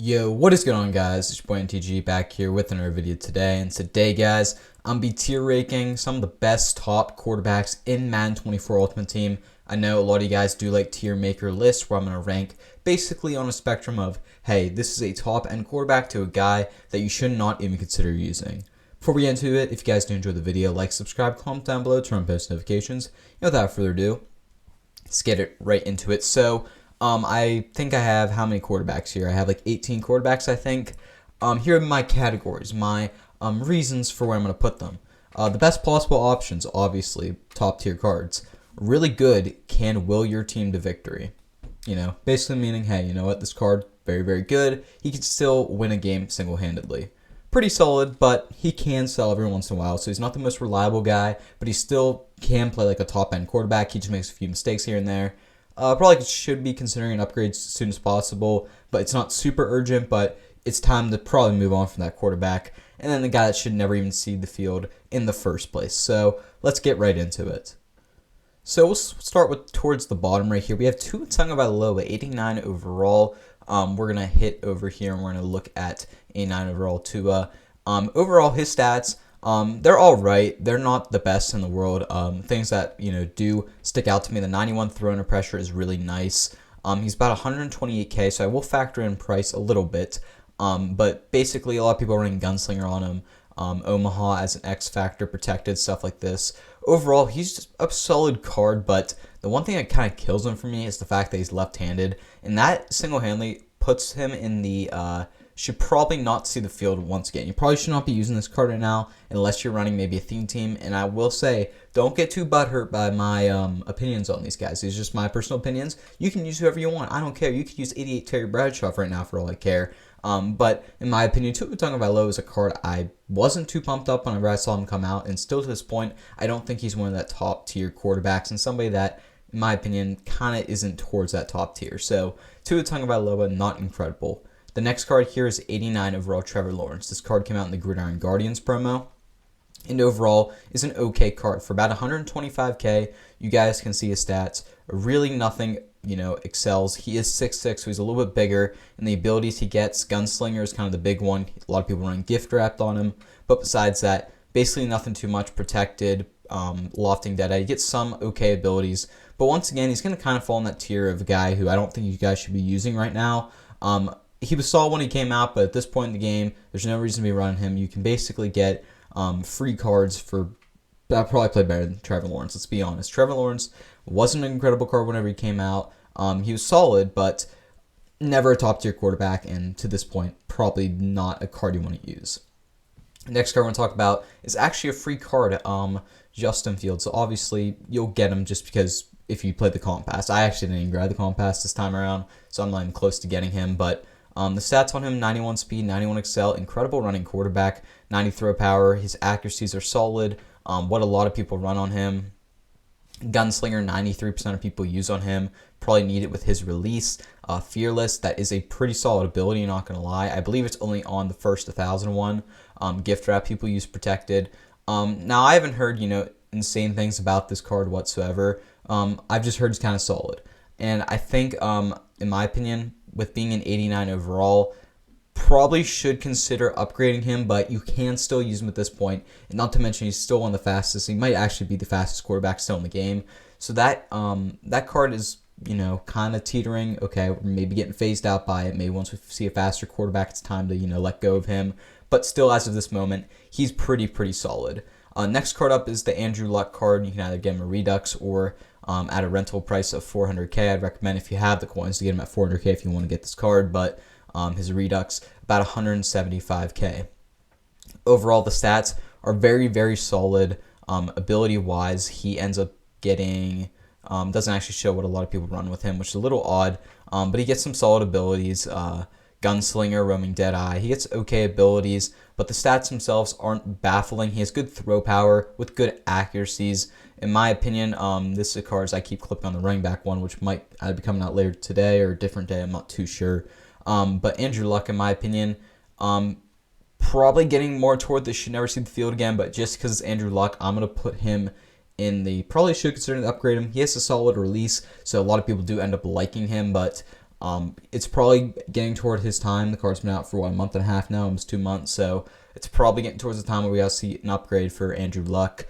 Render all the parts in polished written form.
Yo, what is going on, guys? It's your boy MTG back here with another video today. And today, guys, I'm be tier ranking some of the best top quarterbacks in Madden 24 Ultimate Team. I know a lot of you guys do like tier maker lists where I'm going to rank basically on a spectrum of, hey, this is a top end quarterback to a guy that you should not even consider using. Before we get into it, if you guys do enjoy the video, like, subscribe, comment down below, turn on post notifications. And without further ado, let's get it right into it. So, I think I have how many quarterbacks here? I have like 18 quarterbacks, I think. Here are my categories, my reasons for where I'm going to put them. The best possible options, obviously, top tier cards. Really good can will your team to victory. You know, basically meaning, hey, you know what, this card, very, very good. He can still win a game single-handedly. Pretty solid, but he can sell every once in a while, so he's not the most reliable guy, but he still can play like a top-end quarterback. He just makes a few mistakes here and there. Probably should be considering an upgrade as soon as possible, but it's not super urgent, but it's time to probably move on from that quarterback. And then the guy that should never even see the field in the first place. So let's get right into it. So we'll start with towards the bottom right here. We have Tua Tagovailoa, 89 overall. We're going to hit over here and we're going to look at 89 overall Tua. Overall, his stats, they're all right. They're not the best in the world. Things that, do stick out to me. The 91 throw under pressure is really nice. He's about 128K, so I will factor in price a little bit. But basically, a lot of people are running Gunslinger on him. Omaha as an X factor, protected, stuff like this. Overall, he's just a solid card, but the one thing that kind of kills him for me is the fact that he's left-handed, and that single-handedly puts him in the should probably not see the field once again. You probably should not be using this card right now unless you're running maybe a theme team, and I will say, don't get too butthurt by my opinions on these guys. These are just my personal opinions. You can use whoever you want. I don't care. You could use 88 Terry Bradshaw right now for all I care. But in my opinion, Tua Tagovailoa is a card I wasn't too pumped up whenever I saw him come out, and still to this point, I don't think he's one of that top tier quarterbacks, and somebody that, in my opinion, kind of isn't towards that top tier. So Tua Tagovailoa, not incredible. The next card here is 89 overall Trevor Lawrence. This card came out in the Gridiron Guardians promo, and overall is an okay card. For about 125K, you guys can see his stats. Really nothing, excels. He is 6'6", so he's a little bit bigger, and the abilities he gets, Gunslinger is kind of the big one. A lot of people running gift wrapped on him, but besides that, basically nothing too much. Protected, lofting Deadeye. He gets some okay abilities, but once again, he's going to kind of fall in that tier of a guy who I don't think you guys should be using right now. He was solid when he came out, but at this point in the game, there's no reason to be running him. You can basically get free cards for that probably play better than Trevor Lawrence. Let's be honest. Trevor Lawrence wasn't an incredible card whenever he came out. He was solid, but never a top tier quarterback, and to this point, probably not a card you want to use. The next card I want to talk about is actually a free card, Justin Fields. So obviously, you'll get him just because if you play the comp pass. I actually didn't even grab the comp pass this time around, so I'm not even close to getting him, but the stats on him, 91 speed, 91 excel, incredible running quarterback, 90 throw power. His accuracies are solid. What a lot of people run on him. Gunslinger, 93% of people use on him. Probably need it with his release. Fearless, that is a pretty solid ability, not going to lie. I believe it's only on the first 1,001. Gift wrap, people use protected. Now, I haven't heard, insane things about this card whatsoever. I've just heard it's kind of solid. And I think, in my opinion, with being an 89 overall, probably should consider upgrading him, but you can still use him at this point. And not to mention, he's still one of the fastest. He might actually be the fastest quarterback still in the game. So that card is, kind of teetering. Okay, we're maybe getting phased out by it. Maybe once we see a faster quarterback, it's time to, let go of him. But still, as of this moment, he's pretty solid. Next card up is the Andrew Luck card. You can either get him a Redux or at a rental price of 400K. I'd recommend, if you have the coins, to get him at 400K if you want to get this card, but his Redux, about 175K. Overall, the stats are very solid. Ability-wise, he ends up getting, doesn't actually show what a lot of people run with him, which is a little odd, but he gets some solid abilities. Gunslinger, roaming Deadeye. He gets okay abilities, but the stats themselves aren't baffling. He has good throw power with good accuracies. In my opinion, this is a card, as I keep clipping on the running back one, which might either be coming out later today or a different day. I'm not too sure. But Andrew Luck, in my opinion, probably getting more toward the should never see the field again, but just because it's Andrew Luck, I'm going to put him in the probably should consider to upgrade him. He has a solid release, so a lot of people do end up liking him, but It's probably getting toward his time. The card's been out for a month and a half now, almost 2 months, so it's probably getting towards the time where we gotta see an upgrade for Andrew Luck.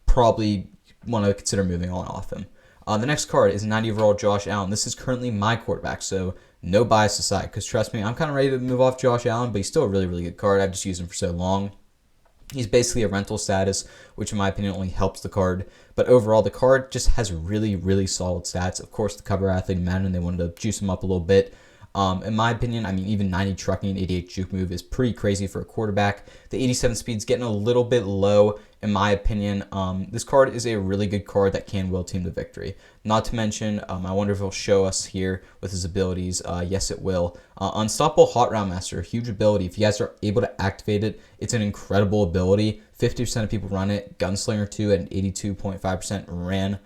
Probably want to consider moving on off him. The next card is 90 overall Josh Allen. This is currently my quarterback, so no bias aside, because trust me, I'm kind of ready to move off Josh Allen, but he's still a really, really good card. I've just used him for so long. He's basically a rental status, which in my opinion only helps the card. But overall, the card just has really, really solid stats. Of course, the cover athlete Madden, they wanted to juice him up a little bit. In my opinion, I mean, even 90 trucking and 88 juke move is pretty crazy for a quarterback. The 87 speed's getting a little bit low, in my opinion. This card is a really good card that can will team to victory. Not to mention, I wonder if it'll show us here with his abilities. Yes, it will. Unstoppable Hot Round Master, huge ability. If you guys are able to activate it, it's an incredible ability. 50% of people run it. Gunslinger 2 at an 82.5% ran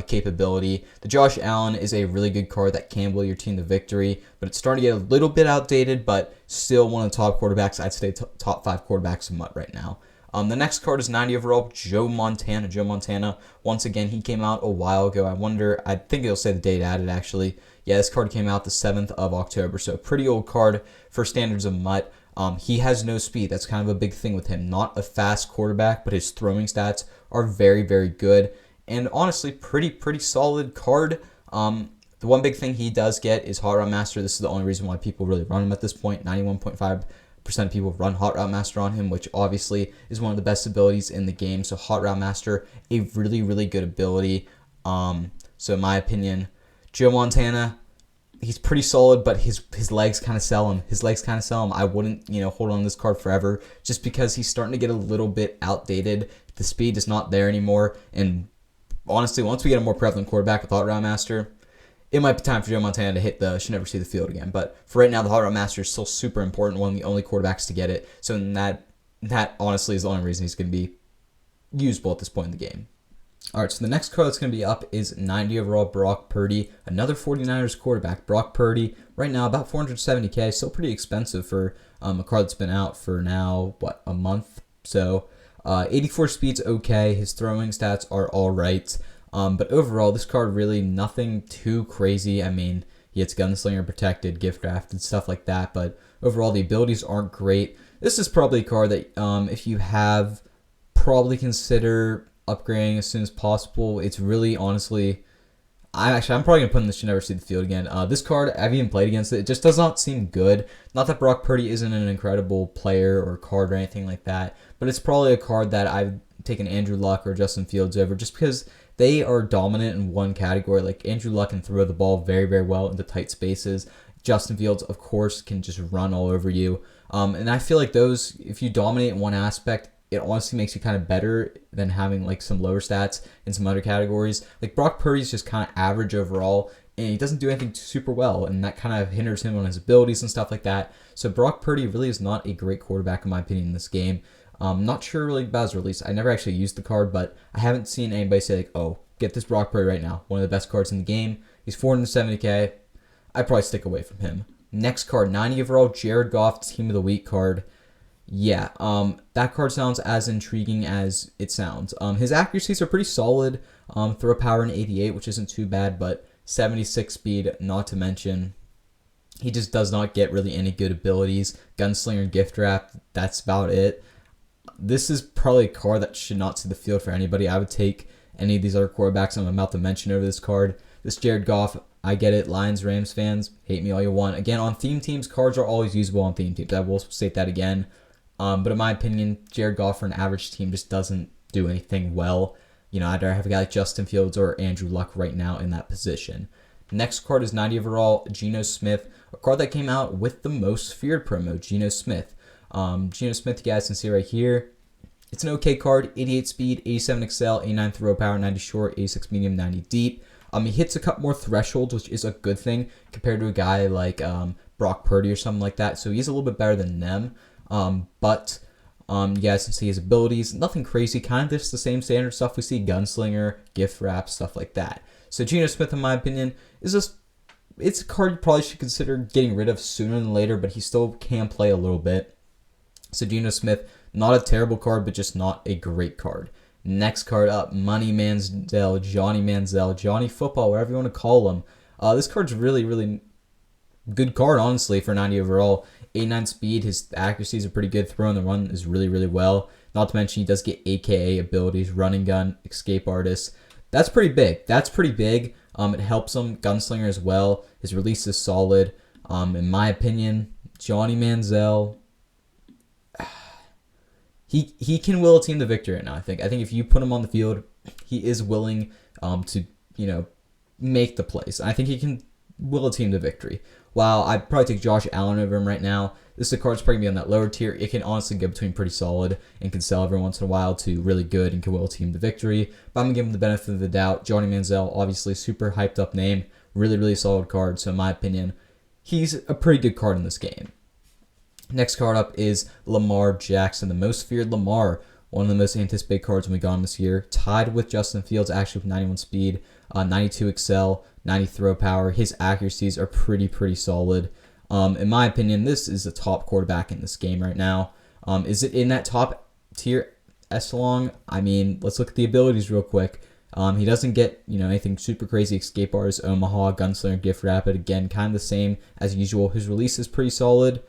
capability. The Josh Allen is a really good card that can will your team to victory, but it's starting to get a little bit outdated, but still one of the top quarterbacks. I'd say top 5 quarterbacks in MUT right now. The next card is 90 overall, Joe Montana. Joe Montana, once again, he came out a while ago. I think it'll say the date added, actually. Yeah, this card came out the 7th of October, so pretty old card for standards of MUT. He has no speed. That's kind of a big thing with him. Not a fast quarterback, but his throwing stats are very, very good. And honestly, pretty solid card. The one big thing he does get is Hot Route Master. This is the only reason why people really run him at this point. 91.5% of people run Hot Route Master on him, which obviously is one of the best abilities in the game. So Hot Route Master, a really, really good ability. So in my opinion, Joe Montana, he's pretty solid, but his legs kind of sell him. I wouldn't, hold on to this card forever just because he's starting to get a little bit outdated. The speed is not there anymore. And honestly, once we get a more prevalent quarterback with Hot Route Master, it might be time for Joe Montana to hit should never see the field again. But for right now, the Hot Route Master is still super important, one of the only quarterbacks to get it. So that honestly is the only reason he's going to be usable at this point in the game. All right, so the next card that's going to be up is 90 overall Brock Purdy, another 49ers quarterback. Brock Purdy, right now about 470K, still pretty expensive for a card that's been out for now, a month? So 84 speed's okay. His throwing stats are all right. But overall, this card really nothing too crazy. I mean, he gets Gunslinger protected, gift drafted, stuff like that. But overall, the abilities aren't great. This is probably a card that if you have, probably consider upgrading as soon as possible. It's really, honestly, I'm probably going to put in this should never see the field again. This card, I've even played against it. It just does not seem good. Not that Brock Purdy isn't an incredible player or card or anything like that, but it's probably a card that I've taken Andrew Luck or Justin Fields over just because they are dominant in one category. Like Andrew Luck can throw the ball very, very well into tight spaces. Justin Fields, of course, can just run all over you. And I feel like those, if you dominate in one aspect, it honestly makes you kind of better than having like some lower stats in some other categories. Like Brock Purdy's just kind of average overall, and he doesn't do anything super well, and that kind of hinders him on his abilities and stuff like that. So Brock Purdy really is not a great quarterback in my opinion in this game. Not sure really about his release. I never actually used the card, but I haven't seen anybody say like, oh, get this Brock Purdy right now. One of the best cards in the game. He's 470K. I'd probably stick away from him. Next card, 90 overall, Jared Goff, Team of the Week card. Yeah, that card sounds as intriguing as it sounds. His accuracies are pretty solid. Throw power in 88, which isn't too bad, but 76 speed, not to mention. He just does not get really any good abilities. Gunslinger, gift wrap, that's about it. This is probably a card that should not see the field for anybody. I would take any of these other quarterbacks I'm about to mention over this card. This Jared Goff, I get it. Lions, Rams fans, hate me all you want. Again, on theme teams, cards are always usable on theme teams. I will state that again. But in my opinion, Jared Goff for an average team just doesn't do anything well. I'd rather have a guy like Justin Fields or Andrew Luck right now in that position. Next card is 90 overall, Geno Smith, a card that came out with the most feared promo, Geno Smith. Geno Smith, you guys can see right here. It's an okay card, 88 speed, 87 excel, 89 throw power, 90 short, 86 medium, 90 deep. He hits a couple more thresholds, which is a good thing compared to a guy like Brock Purdy or something like that. So he's a little bit better than them. But you guys can see his abilities. Nothing crazy, kind of just the same standard stuff we see, Gunslinger, gift wrap, stuff like that. So Geno Smith, in my opinion, is just, it's a card you probably should consider getting rid of sooner than later, but he still can play a little bit. So Geno Smith, not a terrible card, but just not a great card. Next card up, Money Manziel, Johnny Manziel, Johnny Football, whatever you want to call him. This card's really, really good card, honestly, for 90 overall. 89 speed, his accuracies are pretty good. Throw on the run is really, really well. Not to mention he does get AKA abilities, running gun, escape artist. That's pretty big. That's pretty big. It helps him. Gunslinger as well. His release is solid. In my opinion, Johnny Manziel, he can will a team to victory right now. I think if you put him on the field, he is willing to make the plays. I think he can will a team to victory. While I'd probably take Josh Allen over him right now, this is a card that's probably going to be on that lower tier. It can honestly go between pretty solid and can sell every once in a while to really good and can will a team to victory. But I'm going to give him the benefit of the doubt. Johnny Manziel, obviously super hyped up name. Really, really solid card. So in my opinion, he's a pretty good card in this game. Next card up is Lamar Jackson, the most feared Lamar. One of the most anticipated cards when we got him this year. Tied with Justin Fields, actually with 91 speed, 92 excel, 90 throw power. His accuracies are pretty solid. In my opinion, this is a top quarterback in this game right now. Is it in that top tier echelon? I mean, let's look at the abilities real quick. He doesn't get anything super crazy. Escape artist, Omaha, Gunslinger, Gift Rapid. Again, kind of the same as usual. His release is pretty solid.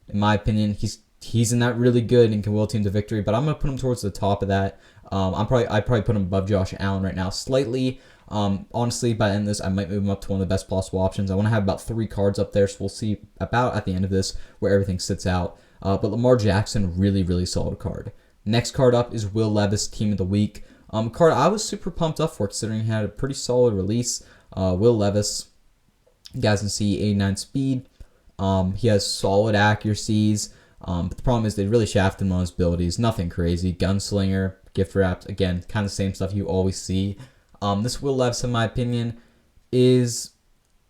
In my opinion, he's in that really good and can will a team to victory. But I'm gonna put him towards the top of that. I'd probably put him above Josh Allen right now, slightly. Honestly, by the end of this, I might move him up to one of the best possible options. I want to have about 3 cards up there, so we'll see about at the end of this where everything sits out. But Lamar Jackson, really solid card. Next card up is Will Levis, Team of the Week. Card I was super pumped up for considering he had a pretty solid release. Will Levis, you guys can see 89 speed. He has solid accuracies. But the problem is they really shafted him on his abilities. Nothing crazy. Gunslinger, gift wrapped, again, kind of the same stuff you always see. This Will Levis, in my opinion, is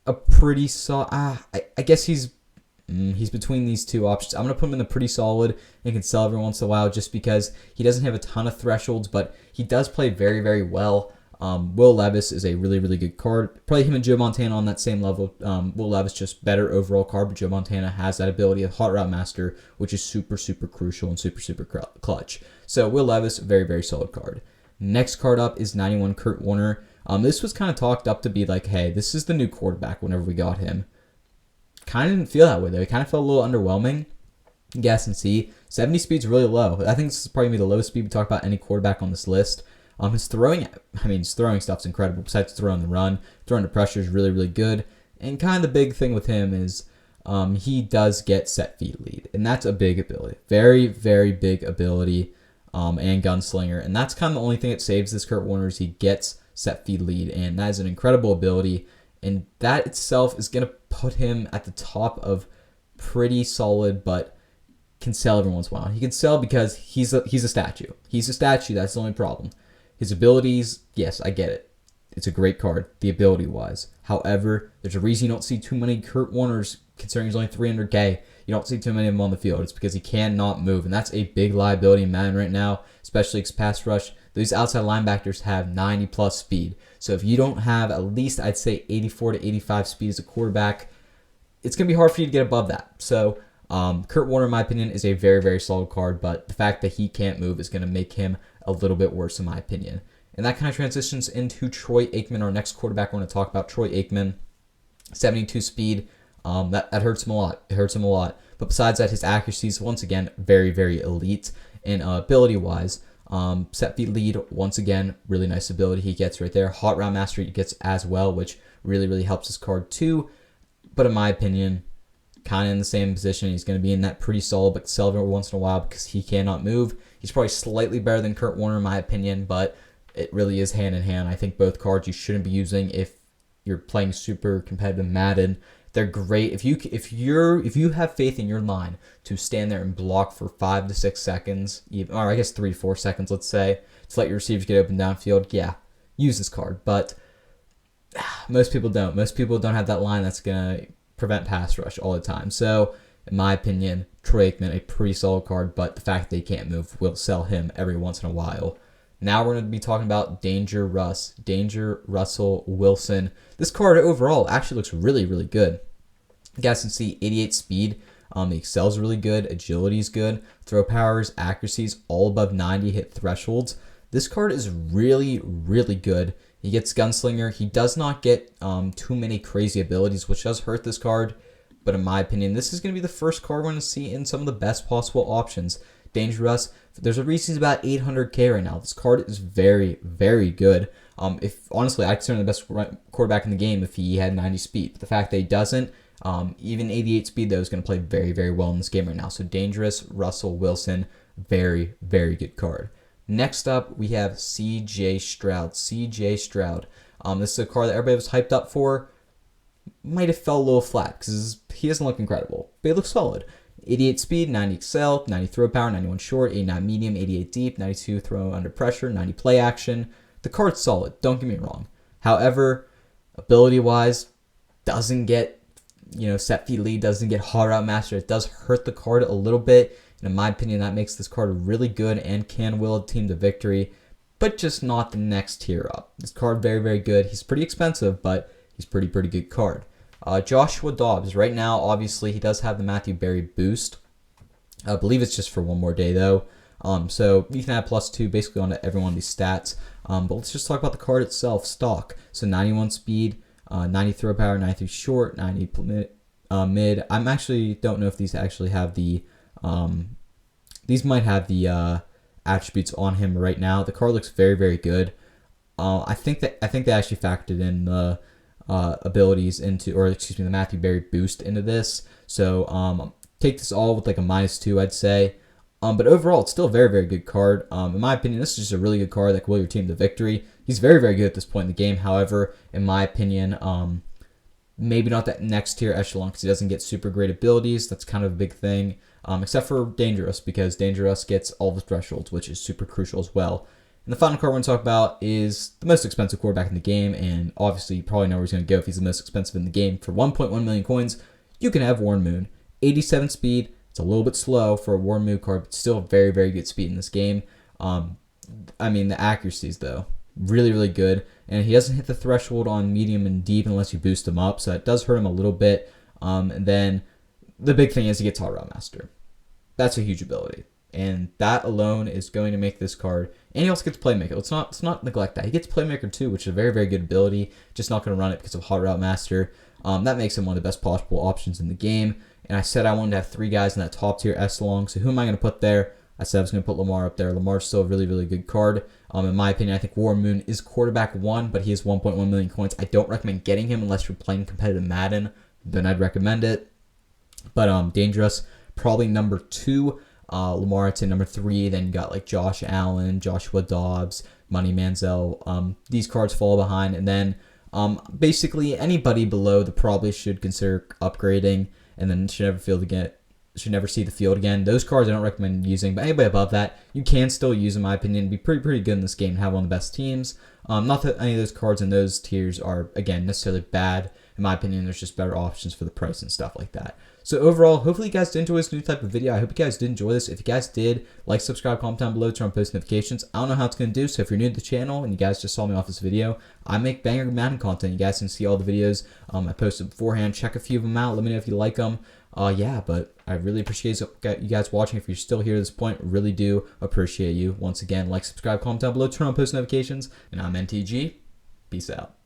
a pretty solid. I guess he's between these two options. I'm gonna put him in the pretty solid and can sell every once in a while just because he doesn't have a ton of thresholds, but he does play very well. Will Levis is a really good card. Probably him and Joe Montana on that same level. Will Levis just better overall card, but Joe Montana has that ability of Hot Route Master, which is super crucial and super clutch. So Will Levis, very solid card. Next card up is 91 Kurt Warner. This was kind of talked up to be like, hey, this is the new quarterback whenever we got him. Kind of didn't feel that way, though. It kind of felt a little underwhelming. Guess and see. 70 speed's really low. I think this is probably going to be the lowest speed we talk about any quarterback on this list. His throwing stuff's incredible. Besides throwing the run, throwing the pressure is really good. And kind of the big thing with him is he does get set feet lead. And that's a big ability. Very big ability. And Gunslinger. And that's kind of the only thing that saves this Kurt Warner is he gets set feed lead. And that is an incredible ability. And that itself is going to put him at the top of pretty solid, but can sell every once in a while. He can sell because he's a statue. He's a statue. That's the only problem. His abilities, yes, I get it. It's a great card, the ability-wise. However, there's a reason you don't see too many Kurt Warners, considering he's only 300K. You don't see too many of them on the field. It's because he cannot move, and that's a big liability in Madden right now, especially because pass rush. These outside linebackers have 90-plus speed. So if you don't have at least, I'd say, 84 to 85 speed as a quarterback, it's going to be hard for you to get above that. So Kurt Warner, in my opinion, is a very solid card, but the fact that he can't move is going to make him a little bit worse, in my opinion. And that kind of transitions into Troy Aikman, our next quarterback we're going to talk about. Troy Aikman, 72 speed. That hurts him a lot. It hurts him a lot. But besides that, his accuracy is, once again, very elite. And ability-wise, set feet lead, once again, really nice ability he gets right there. Hot Route Master he gets as well, which really helps his card too. But in my opinion, kind of in the same position. He's going to be in that pretty solid, but sell every once in a while because he cannot move. He's probably slightly better than Kurt Warner, in my opinion, but it really is hand in hand. I think both cards you shouldn't be using if you're playing super competitive Madden. They're great if you have faith in your line to stand there and block for 5 to 6 seconds, or I guess 3 to 4 seconds, let's say, to let your receivers get open downfield. Yeah, use this card, but most people don't. Most people don't have that line that's gonna prevent pass rush all the time. So, in my opinion, Troy Aikman, a pretty solid card, but the fact that he can't move will sell him every once in a while. Now we're going to be talking about Danger Russell Wilson. This card overall actually looks really good. You guys can see 88 speed. The excel's really good. Agility is good. Throw powers, accuracies, all above 90 hit thresholds. This card is really good. He gets Gunslinger. He does not get too many crazy abilities, which does hurt this card. but in my opinion, this is going to be the first card we're going to see in some of the best possible options. Dangerous. There's a reason he's about 800k right now. This card is very, very good. If honestly, I consider him the best quarterback in the game if he had 90 speed. But the fact that he doesn't, even 88 speed though, is going to play very, very well in this game right now. So Dangerous, Russell Wilson, very, very good card. Next up, we have CJ Stroud. CJ Stroud. This is a card that everybody was hyped up for. Might have fell a little flat because he doesn't look incredible, but he looks solid. 88 speed, 90 excel, 90 throw power, 91 short, 89 medium, 88 deep, 92 throw under pressure, 90 play action. The card's solid, don't get me wrong. However, ability-wise, doesn't get, set feet lead, doesn't get hot route master. It does hurt the card a little bit. And in my opinion, that makes this card really good and can will a team to victory, but just not the next tier up. This card, very, very good. He's pretty expensive, but he's pretty good card. Joshua Dobbs. Right now, obviously, he does have the Matthew Berry boost. I believe it's just for one more day, though. So you can add +2 basically onto every one of these stats. But let's just talk about the card itself. Stock. So 91 speed, 90 throw power, 93 short, 90 mid. I'm actually don't know if these actually have the... these might have the attributes on him right now. The card looks very, very good. I think they actually factored in the abilities into, the Matthew Berry boost into this. So take this all with like a -2, I'd say. But overall, it's still a very, very good card. In my opinion, this is just a really good card that can will your team to victory. He's very, very good at this point in the game. However, in my opinion, maybe not that next tier echelon because he doesn't get super great abilities. That's kind of a big thing. Except for Dangerous, because Dangerous gets all the thresholds, which is super crucial as well. And the final card we're going to talk about is the most expensive quarterback in the game, and obviously you probably know where he's going to go if he's the most expensive in the game. For 1.1 million coins, you can have Warren Moon. 87 speed, it's a little bit slow for a Warren Moon card, but still very, very good speed in this game. I mean, the accuracies, though, really, really good. And he doesn't hit the threshold on medium and deep unless you boost him up, so it does hurt him a little bit. And then the big thing is he gets Hot Route Master. That's a huge ability. And that alone is going to make this card. And he also gets Playmaker. Let's not neglect that. He gets Playmaker too, which is a very, very good ability. Just not going to run it because of Hot Route Master. That makes him one of the best possible options in the game. And I said I wanted to have 3 guys in that top tier echelon. So who am I going to put there? I said I was going to put Lamar up there. Lamar's still a really, really good card. In my opinion, I think Warren Moon is quarterback 1, but he has 1.1 million coins. I don't recommend getting him unless you're playing competitive Madden. Then I'd recommend it. But Dangerous, probably number 2. Lamar, I'd say number 3. Then you got like Josh Allen, Joshua Dobbs, Money Manziel. These cards fall behind. And then basically anybody below that probably should consider upgrading and then should never see the field again. Those cards I don't recommend using, but anybody above that, you can still use, in my opinion, be pretty good in this game and have one of the best teams. Not that any of those cards in those tiers are, again, necessarily bad. In my opinion, there's just better options for the price and stuff like that. So overall, hopefully you guys did enjoy this new type of video. I hope you guys did enjoy this. If you guys did, like, subscribe, comment down below, turn on post notifications. I don't know how it's going to do, so if you're new to the channel and you guys just saw me off this video, I make banger Madden content. You guys can see all the videos I posted beforehand. Check a few of them out. Let me know if you like them. Yeah, but I really appreciate you guys watching. If you're still here at this point, really do appreciate you. Once again, like, subscribe, comment down below, turn on post notifications, and I'm NTG. Peace out.